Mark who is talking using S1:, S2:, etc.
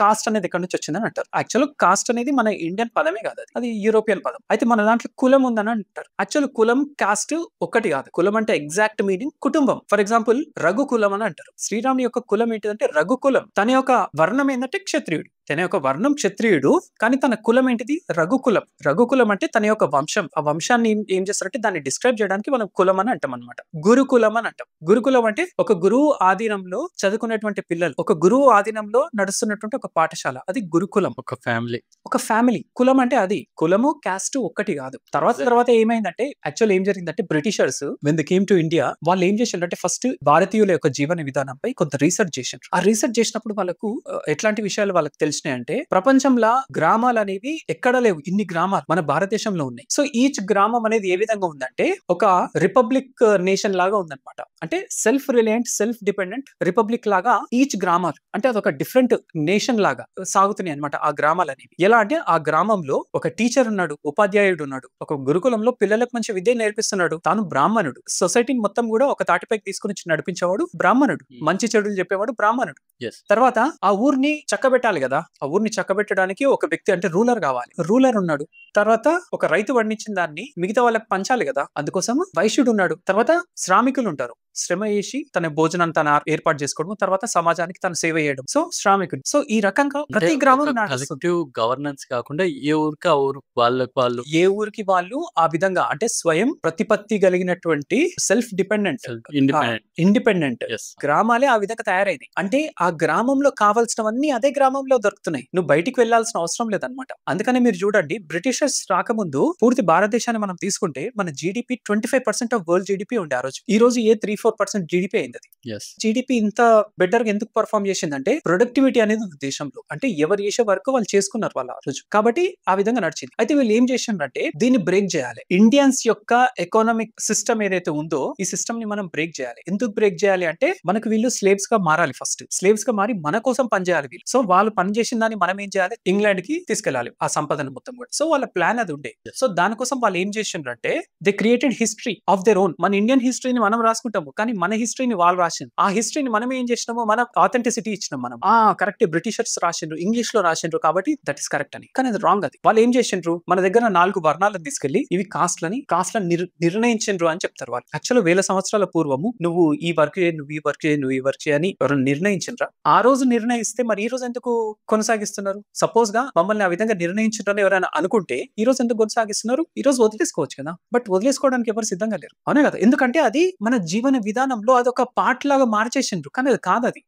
S1: Cost అనేది ఎక్కడి నుంచి వచ్చిందని అంటారు. యాక్చువల్ కాస్ట్ అనేది మన ఇండియన్ పదమే కాదు, అది యూరోపియన్ పదం. అయితే మన దాంట్లో కులం ఉందని అంటారు. యాక్చువల్ కులం కాస్ట్ ఒకటి కాదు. కులం అంటే ఎగ్జాక్ట్ మీనింగ్ కుటుంబం. ఫర్ ఎగ్జాంపుల్ రఘుకులం అని అంటారు. శ్రీరాముని యొక్క కులం ఏంటిదంటే రఘుకులం. తన యొక్క వర్ణం ఏంటంటే క్షత్రియుడు. తన యొక్క వర్ణం క్షత్రియుడు, కానీ తన కులం ఏంటిది రఘుకులం. రఘుకులం అంటే తన యొక్క వంశం. ఆ వంశాన్ని ఏం చేస్తారంటే దాన్ని డిస్క్రైబ్ చేయడానికి మనం కులం అని అంటాం అనమాట. గురుకులం అని అంటాం. గురుకులం అంటే ఒక గురువు ఆధీనంలో చదువుకునేటువంటి పిల్లలు, ఒక గురువు ఆధీనంలో నడుస్తున్నటువంటి ఒక పాఠశాల, అది గురుకులం.
S2: ఒక ఫ్యామిలీ.
S1: ఒక ఫ్యామిలీ. కులం అంటే అది. కులము క్యాస్ట్ ఒక్కటి కాదు. తర్వాత ఏమైందంటే యాక్చువల్ ఏం జరిగిందంటే Britishers when they came to India, వాళ్ళు ఏం చేశారంటే ఫస్ట్ భారతీయుల యొక్క జీవన విధానంపై కొంత రీసెర్చ్ చేశారు. ఆ రీసెర్చ్ చేసినప్పుడు వాళ్ళకు ఎట్లాంటి విషయాలు వాళ్ళకి తెలిసినాయి అంటే, ప్రపంచంలో గ్రామాలు అనేవి ఎక్కడ లేవు, ఇన్ని గ్రామాలు మన భారతదేశంలో ఉన్నాయి. సో ఈచ్ గ్రామం అనేది ఏ విధంగా ఉందంటే ఒక రిపబ్లిక్ నేషన్ లాగా ఉందన్నమాట. అంటే self reliant, self dependent republic లాగా ఈచ్ గ్రామాలు అంటే అదొక డిఫరెంట్ నేషన్ లాగా సాగుతున్నాయి అనమాట ఆ గ్రామాలు అనేవి. ఎలా అంటే ఆ గ్రామంలో ఒక టీచర్ ఉన్నాడు, ఉపాధ్యాయుడు ఉన్నాడు, ఒక గురుకులంలో పిల్లలకు మంచి విద్య నేర్పిస్తున్నాడు, తాను బ్రాహ్మణుడు. సొసైటీని మొత్తం కూడా ఒక తాటిపైకి తీసుకుని నడిపించేవాడు బ్రాహ్మణుడు, మంచి చెడులు చెప్పేవాడు బ్రాహ్మణుడు. తర్వాత ఆ ఊరిని చక్కబెట్టాలి కదా, ఆ ఊరిని చక్కబెట్టడానికి ఒక వ్యక్తి అంటే రూలర్ కావాలి, రూలర్ ఉన్నాడు. తర్వాత ఒక రైతు పండించిన దాన్ని మిగతా వాళ్ళకి పంచాలి కదా, అందుకోసం వైశ్యుడు ఉన్నాడు. తర్వాత శ్రామికులు ఉంటారు, శ్రమ చేసి తన భోజనాన్ని తన ఏర్పాటు చేసుకోవడం, తర్వాత సమాజానికి తన సేవ చేయడం. సో శ్రామికులు. సో ఈ రకంగా ప్రతి గ్రామం
S2: కలెక్టివ్ గవర్నెన్స్ కాకుండా ఏ ఊరికి ఆ ఊరు వాళ్ళు
S1: ఏ ఊరికి వాళ్ళు ఆ విధంగా అంటే స్వయం ప్రతిపత్తి కలిగినటువంటి సెల్ఫ్ డిపెండెంట్ ఇండిపెండెంట్ గ్రామాలే ఆ విధంగా తయారైంది. అంటే ఆ గ్రామంలో కావాల్సినవన్నీ అదే గ్రామంలో దొరుకుతున్నాయి, నువ్వు బయటికి వెళ్లాల్సిన అవసరం లేదనమాట. అందుకనే మీరు చూడండి, బ్రిటిషర్స్ రాకముందు పూర్తి భారతదేశాన్ని మనం తీసుకుంటే మన జీడిపి 25% ఆఫ్ వరల్డ్ జీడిపి ఉండే ఆ రోజు. ఈ రోజు 3-4% జీడిపి అయింది. జీడిపి ఇంత బెటర్ గా ఎందుకు పర్ఫార్మ్ చేసిందంటే ప్రొడక్టివిటీ అనేది ఉంది దేశంలో. అంటే ఎవరు చేసే వర్క్ వాళ్ళు చేసుకున్నారు వాళ్ళు ఆ రోజు, కాబట్టి ఆ విధంగా నడిచింది. అయితే వీళ్ళు ఏం చేసిండ్రంటే దీన్ని బ్రేక్ చేయాలి. ఇండియన్స్ యొక్క ఎకనామిక్ సిస్టమ్ ఏదైతే ఉందో ఈ సిస్టమ్ ని మనం బ్రేక్ చేయాలి. ఎందుకు బ్రేక్ చేయాలి అంటే మనకు వీళ్ళు స్లేవ్స్ గా మారాలి. ఫస్ట్ స్లేవ్స్ గా మారి మన కోసం పనిచేయాలి వీళ్ళు. సో వాళ్ళు పని చేసిన దాన్ని మనం ఏం చేయాలి, ఇంగ్లాండ్ కి తీసుకెళ్లాలి ఆ సంపదను మొత్తం కూడా. సో వాళ్ళ ప్లాన్ అది ఉండే. సో దానికోసం వాళ్ళు ఏం చేసిండ్రంటే they created history of their own. మన ఇండియన్ హిస్టరీని మనం రాసుకుంటాము, కానీ మన హిస్టరీని వాళ్ళు రాసిండ్రు. ఆ హిస్టరీని మనం ఏం చేసినామో మన ఆథెంటిసిటీ ఇచ్చినాం మనం. కరెక్ట్, బ్రిటిషర్స్ రాసిండ్రు, ఇంగ్లీష్ లో రాసిండ్రు, కాబట్టి దట్ ఇస్ కరెక్ట్ అని. కానీ అది రాంగ్. అది వాళ్ళు ఏం చేసిండ్రు, మన దగ్గర 4 వర్ణాలను తీసుకెళ్లి ఇవి కాస్ట్లని నిర్ణయించిండ్రు అని చెప్తారు వాళ్ళు. యాక్చువల్ 1000 సంవత్సరాల పూర్వము నువ్వు ఈ వర్క్ చేయి, నువ్వు ఈ వర్క్ చేయి, నువ్వు ఈ వర్క్ చేయి అని ఎవరైనా నిర్ణయించిండ్రా? ఆ రోజు నిర్ణయిస్తే మరి ఈ రోజు ఎందుకు కొనసాగిస్తున్నారు? సపోజ్ గా మమ్మల్ని ఆ విధంగా నిర్ణయించిండ్రని ఎవరైనా అనుకుంటే ఈ రోజు ఎందుకు కొనసాగిస్తున్నారు? ఈ రోజు వదిలేసుకోవచ్చు కదా, బట్ వదిలేసుకోవడానికి ఎవరు సిద్ధంగా లేరు, అవునే కదా. ఎందుకంటే అది మన జీవన విధానంలో అదొక పార్ట్ లాగా మార్చేసిండ్రు, కానీ అది కాదు. అది